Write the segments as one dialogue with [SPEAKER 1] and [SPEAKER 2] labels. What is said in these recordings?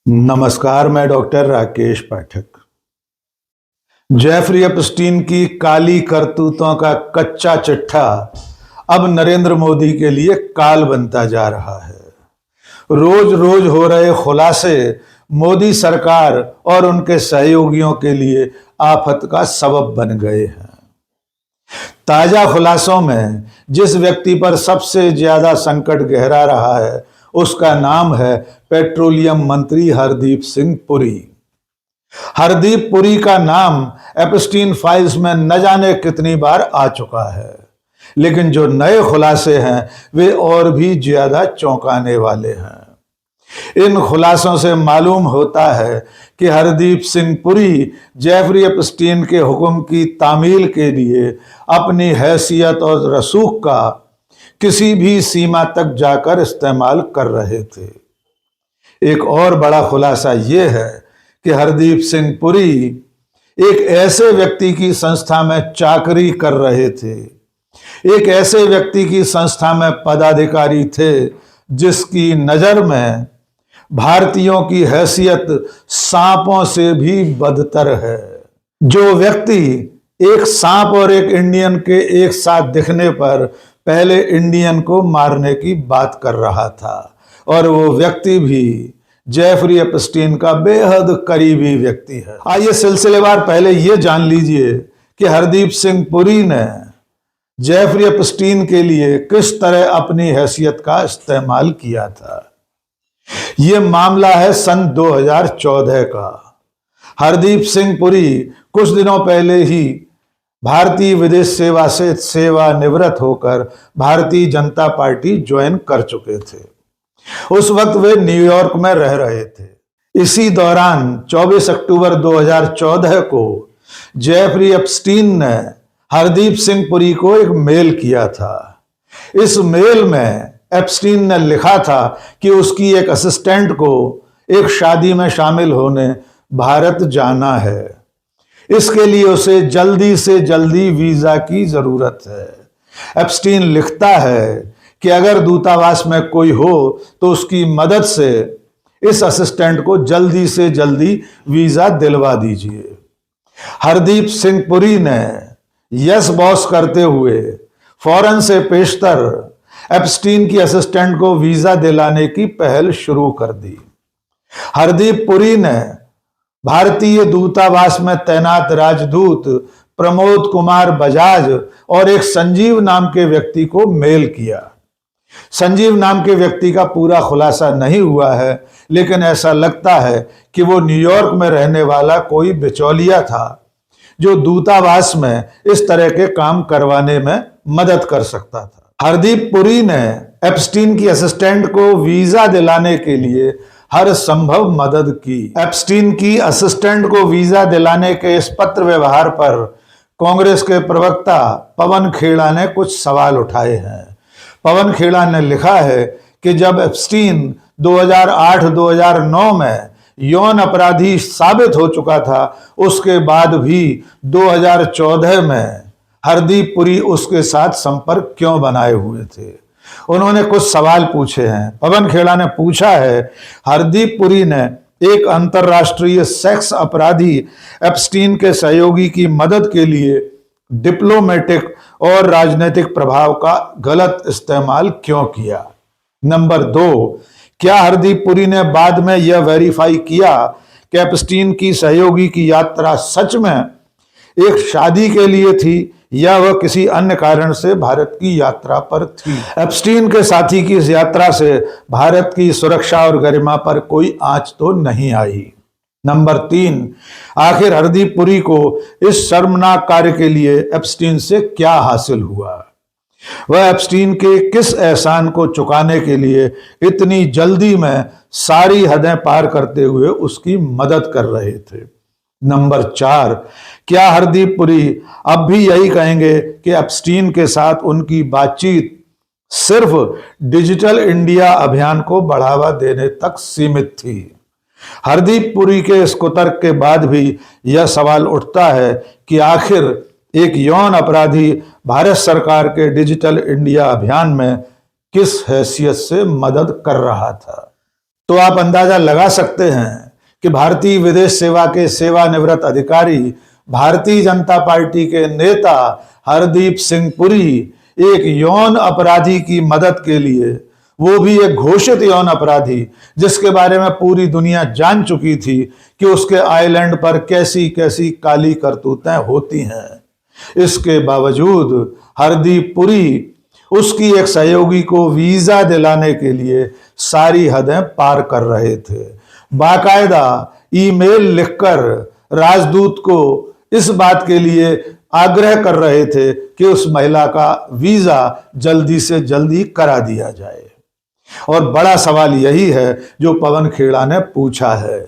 [SPEAKER 1] नमस्कार, मैं डॉक्टर राकेश पाठक। Jeffrey Epstein की काली करतूतों का कच्चा चिट्ठा अब नरेंद्र मोदी के लिए काल बनता जा रहा है। रोज रोज हो रहे खुलासे मोदी सरकार और उनके सहयोगियों के लिए आफत का सबब बन गए हैं। ताजा खुलासों में जिस व्यक्ति पर सबसे ज्यादा संकट गहरा रहा है उसका नाम है पेट्रोलियम मंत्री हरदीप सिंह पुरी। हरदीप पुरी का नाम एप्स्टीन फाइल्स में न जाने कितनी बार आ चुका है, लेकिन जो नए खुलासे हैं वे और भी ज्यादा चौंकाने वाले हैं। इन खुलासों से मालूम होता है कि हरदीप सिंह पुरी जेफरी एप्स्टीन के हुक्म की तामील के लिए अपनी हैसियत और रसूख का किसी भी सीमा तक जाकर इस्तेमाल कर रहे थे। एक और बड़ा खुलासा यह है कि हरदीप सिंह पुरी एक ऐसे व्यक्ति की संस्था में चाकरी कर रहे थे, एक ऐसे व्यक्ति की संस्था में पदाधिकारी थे जिसकी नजर में भारतीयों की हैसियत सांपों से भी बदतर है। जो व्यक्ति एक सांप और एक इंडियन के एक साथ दिखने पर पहले इंडियन को मारने की बात कर रहा था, और वो व्यक्ति भी जेफरी एप्स्टीन का बेहद करीबी व्यक्ति है। आइए सिलसिलेवार पहले ये जान लीजिए कि हरदीप सिंह पुरी ने जेफरी एप्स्टीन के लिए किस तरह अपनी हैसियत का इस्तेमाल किया था। ये मामला है सन 2014 का। हरदीप सिंह पुरी कुछ दिनों पहले ही भारतीय विदेश सेवा से सेवानिवृत्त होकर भारतीय जनता पार्टी ज्वाइन कर चुके थे। उस वक्त वे न्यूयॉर्क में रह रहे थे। इसी दौरान 24 अक्टूबर 2014 को जेफरी एप्स्टीन ने हरदीप सिंह पुरी को एक मेल किया था। इस मेल में एप्स्टीन ने लिखा था कि उसकी एक असिस्टेंट को एक शादी में शामिल होने भारत जाना है। इसके लिए उसे जल्दी से जल्दी वीजा की जरूरत है। एप्स्टीन लिखता है कि अगर दूतावास में कोई हो तो उसकी मदद से इस असिस्टेंट को जल्दी से जल्दी वीजा दिलवा दीजिए। हरदीप सिंह पुरी ने यस बॉस करते हुए फौरन से पेशतर एप्स्टीन की असिस्टेंट को वीजा दिलाने की पहल शुरू कर दी। हरदीप पुरी ने भारतीय दूतावास में तैनात राजदूत प्रमोद कुमार बजाज और एक संजीव नाम के व्यक्ति को मेल किया। संजीव नाम के व्यक्ति का पूरा खुलासा नहीं हुआ है, लेकिन ऐसा लगता है कि वो न्यूयॉर्क में रहने वाला कोई बिचौलिया था जो दूतावास में इस तरह के काम करवाने में मदद कर सकता था। हरदीप पुरी ने एप्स्टीन की असिस्टेंट को वीजा दिलाने के लिए हर संभव मदद की। एप्स्टीन की असिस्टेंट को वीजा दिलाने के इस पत्र व्यवहार पर कांग्रेस के प्रवक्ता पवन खेड़ा ने कुछ सवाल उठाए हैं। पवन खेड़ा ने लिखा है कि जब एप्स्टीन 2008-2009 में यौन अपराधी साबित हो चुका था, उसके बाद भी 2014 में हरदीप पुरी उसके साथ संपर्क क्यों बनाए हुए थे। उन्होंने कुछ सवाल पूछे हैं। पवन खेड़ा ने पूछा है, हरदीप पुरी ने एक अंतर्राष्ट्रीय सेक्स अपराधी एप्स्टीन के सहयोगी की मदद के लिए डिप्लोमेटिक और राजनीतिक प्रभाव का गलत इस्तेमाल क्यों किया। नंबर 2, क्या हरदीप पुरी ने बाद में यह वेरीफाई किया कि एप्स्टीन की सहयोगी की यात्रा सच में एक शादी के लिए थी या वह किसी अन्य कारण से भारत की यात्रा पर थी। एप्स्टीन के साथी की इस यात्रा से भारत की सुरक्षा और गरिमा पर कोई आंच तो नहीं आई। नंबर 3, आखिर हरदीप पुरी को इस शर्मनाक कार्य के लिए एप्स्टीन से क्या हासिल हुआ। वह एप्स्टीन के किस एहसान को चुकाने के लिए इतनी जल्दी में सारी हदें पार करते हुए उसकी मदद कर रहे थे। नंबर 4, क्या हरदीप पुरी अब भी यही कहेंगे कि एप्स्टीन के साथ उनकी बातचीत सिर्फ डिजिटल इंडिया अभियान को बढ़ावा देने तक सीमित थी। हरदीप पुरी के इस कुतर्क के बाद भी यह सवाल उठता है कि आखिर एक यौन अपराधी भारत सरकार के डिजिटल इंडिया अभियान में किस हैसियत से मदद कर रहा था। तो आप अंदाजा लगा सकते हैं कि भारतीय विदेश सेवा के सेवानिवृत्त अधिकारी भारतीय जनता पार्टी के नेता हरदीप सिंह पुरी एक यौन अपराधी की मदद के लिए, वो भी एक घोषित यौन अपराधी जिसके बारे में पूरी दुनिया जान चुकी थी कि उसके आइलैंड पर कैसी कैसी काली करतूतें होती हैं, इसके बावजूद हरदीप पुरी उसकी एक सहयोगी को वीजा दिलाने के लिए सारी हदें पार कर रहे थे। बाकायदा ईमेल लिखकर राजदूत को इस बात के लिए आग्रह कर रहे थे कि उस महिला का वीजा जल्दी से जल्दी करा दिया जाए। और बड़ा सवाल यही है जो पवन खेड़ा ने पूछा है,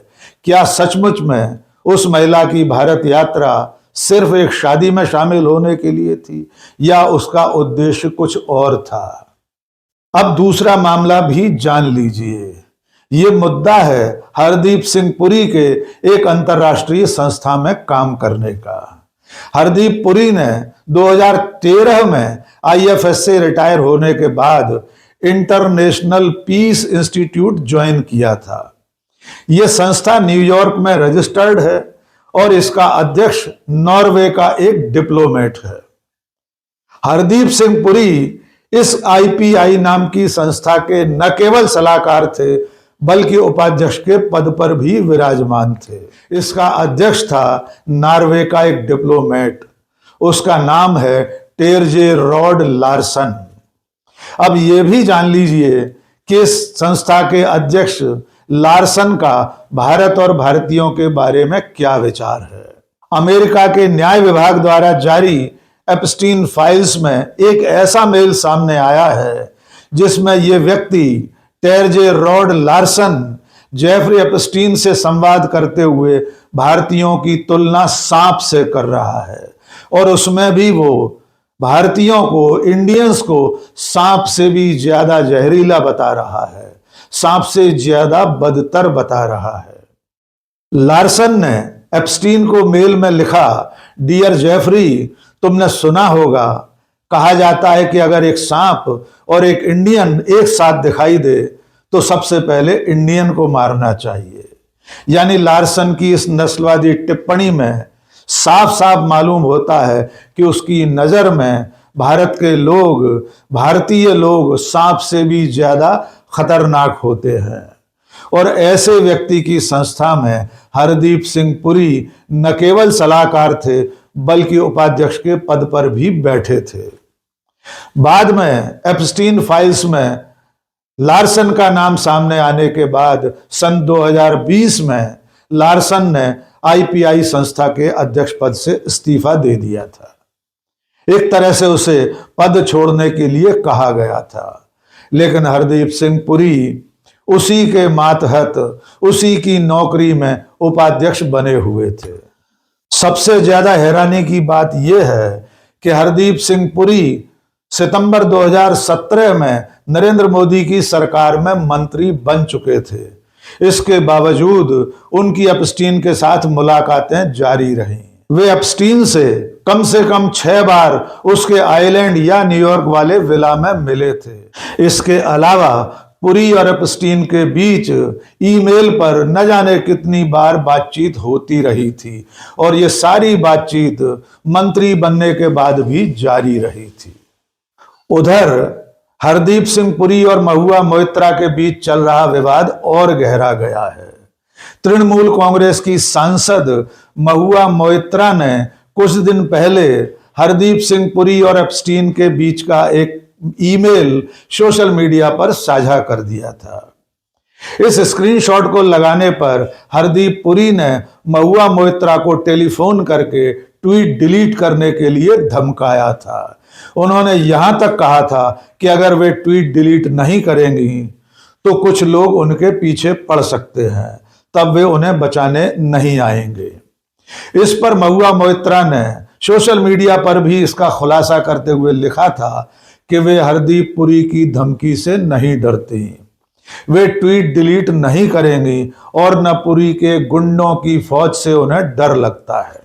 [SPEAKER 1] क्या सचमुच में उस महिला की भारत यात्रा सिर्फ एक शादी में शामिल होने के लिए थी या उसका उद्देश्य कुछ और था? अब दूसरा मामला भी जान लीजिए। ये मुद्दा है हरदीप सिंह पुरी के एक अंतर्राष्ट्रीय संस्था में काम करने का। हरदीप पुरी ने 2013 में आईएफएस से रिटायर होने के बाद इंटरनेशनल पीस इंस्टीट्यूट ज्वाइन किया था। यह संस्था न्यूयॉर्क में रजिस्टर्ड है और इसका अध्यक्ष नॉर्वे का एक डिप्लोमेट है। हरदीप सिंह पुरी इस आईपीआई नाम की संस्था के न केवल सलाहकार थे बल्कि उपाध्यक्ष के पद पर भी विराजमान थे। इसका अध्यक्ष था नॉर्वे का एक डिप्लोमेट, उसका नाम है टेरजे रॉड लार्सन। अब यह भी जान लीजिए कि इस संस्था के अध्यक्ष लार्सन का भारत और भारतीयों के बारे में क्या विचार है। अमेरिका के न्याय विभाग द्वारा जारी एप्स्टीन फाइल्स में एक ऐसा मेल सामने आया है जिसमें यह व्यक्ति टेरजे रॉड लार्सन जेफरी एप्स्टीन से संवाद करते हुए भारतीयों की तुलना सांप से कर रहा है और उसमें भी वो भारतीयों को, इंडियंस को सांप से भी ज्यादा जहरीला बता रहा है, सांप से ज्यादा बदतर बता रहा है। लार्सन ने एप्स्टीन को मेल में लिखा, डियर जेफरी, तुमने सुना होगा, कहा जाता है कि अगर एक सांप और एक इंडियन एक साथ दिखाई दे तो सबसे पहले इंडियन को मारना चाहिए। यानी लार्सन की इस नस्लवादी टिप्पणी में साफ साफ मालूम होता है कि उसकी नजर में भारत के लोग, भारतीय लोग सांप से भी ज्यादा खतरनाक होते हैं। और ऐसे व्यक्ति की संस्था में हरदीप सिंह पुरी न केवल सलाहकार थे बल्कि उपाध्यक्ष के पद पर भी बैठे थे। बाद में एप्स्टीन फाइल्स में लार्सन का नाम सामने आने के बाद सन 2020 में लार्सन ने आईपीआई संस्था के अध्यक्ष पद से इस्तीफा दे दिया था। एक तरह से उसे पद छोड़ने के लिए कहा गया था, लेकिन हरदीप सिंह पुरी उसी के मातहत, उसी की नौकरी में उपाध्यक्ष बने हुए थे। सबसे ज्यादा हैरानी की बात यह है कि हरदीप सिंह पुरी सितंबर 2017 में नरेंद्र मोदी की सरकार में मंत्री बन चुके थे। इसके बावजूद उनकी एप्स्टीन के साथ मुलाकातें जारी रहीं। वे एप्स्टीन से कम 6 बार उसके आइलैंड या न्यूयॉर्क वाले विला में मिले थे। इसके अलावा पुरी और एप्स्टीन के बीच ईमेल पर न जाने कितनी बार बातचीत होती रही थी और ये सारी बातचीत मंत्री बनने के बाद भी जारी रही थी। उधर हरदीप सिंह पुरी और महुआ मोइत्रा के बीच चल रहा विवाद और गहरा गया है। तृणमूल कांग्रेस की सांसद महुआ मोइत्रा ने कुछ दिन पहले हरदीप सिंह पुरी और एप्स्टीन के बीच का एक ईमेल सोशल मीडिया पर साझा कर दिया था। इस स्क्रीनशॉट को लगाने पर हरदीप पुरी ने महुआ मोइत्रा को टेलीफोन करके ट्वीट डिलीट करने के लिए धमकाया था। उन्होंने यहां तक कहा था कि अगर वे ट्वीट डिलीट नहीं करेंगी तो कुछ लोग उनके पीछे पड़ सकते हैं, तब वे उन्हें बचाने नहीं आएंगे। इस पर महुआ मोइत्रा ने सोशल मीडिया पर भी इसका खुलासा करते हुए लिखा था कि वे हरदीप पुरी की धमकी से नहीं डरती, वे ट्वीट डिलीट नहीं करेंगी और न पुरी के गुंडों की फौज से उन्हें डर लगता है।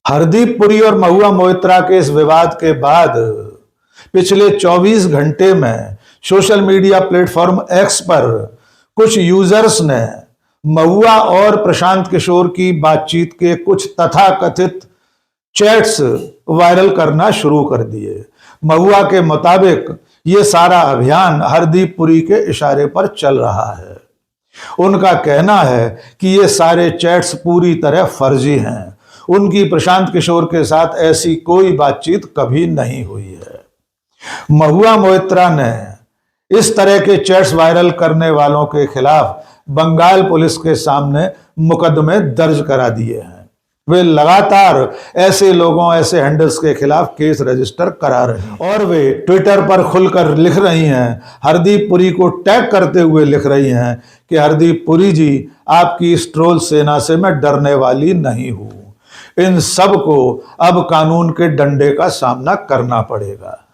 [SPEAKER 1] हरदीप पुरी और महुआ मोइत्रा के इस विवाद के बाद पिछले 24 घंटे में सोशल मीडिया प्लेटफॉर्म एक्स पर कुछ यूजर्स ने महुआ और प्रशांत किशोर की बातचीत के कुछ तथाकथित चैट्स वायरल करना शुरू कर दिए। महुआ के मुताबिक ये सारा अभियान हरदीप पुरी के इशारे पर चल रहा है। उनका कहना है कि ये सारे चैट्स पूरी तरह फर्जी हैं। उनकी प्रशांत किशोर के साथ ऐसी कोई बातचीत कभी नहीं हुई है। महुआ मोइत्रा ने इस तरह के चैट्स वायरल करने वालों के खिलाफ बंगाल पुलिस के सामने मुकदमे दर्ज करा दिए हैं। वे लगातार ऐसे लोगों, ऐसे हैंडल्स के खिलाफ केस रजिस्टर करा रहे हैं और वे ट्विटर पर खुलकर लिख रही हैं, हरदीप पुरी को टैग करते हुए लिख रही हैं कि हरदीप पुरी जी, आपकी इस ट्रोल सेना से मैं डरने वाली नहीं हूं। इन सब को अब कानून के डंडे का सामना करना पड़ेगा।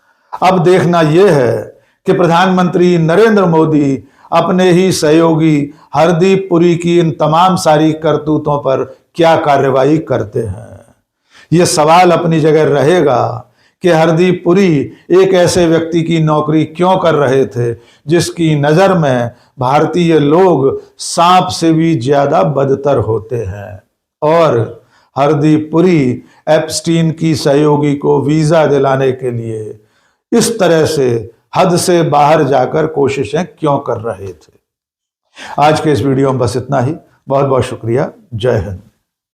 [SPEAKER 1] अब देखना यह है कि प्रधानमंत्री नरेंद्र मोदी अपने ही सहयोगी हरदीप पुरी की इन तमाम सारी करतूतों पर क्या कार्रवाई करते हैं। यह सवाल अपनी जगह रहेगा कि हरदीप पुरी एक ऐसे व्यक्ति की नौकरी क्यों कर रहे थे जिसकी नजर में भारतीय लोग सांप से भी ज्यादा बदतर होते हैं। और हरदीप पुरी एप्स्टीन की सहयोगी को वीजा दिलाने के लिए इस तरह से हद से बाहर जाकर कोशिशें क्यों कर रहे थे। आज के इस वीडियो में बस इतना ही। बहुत बहुत शुक्रिया। जय हिंद।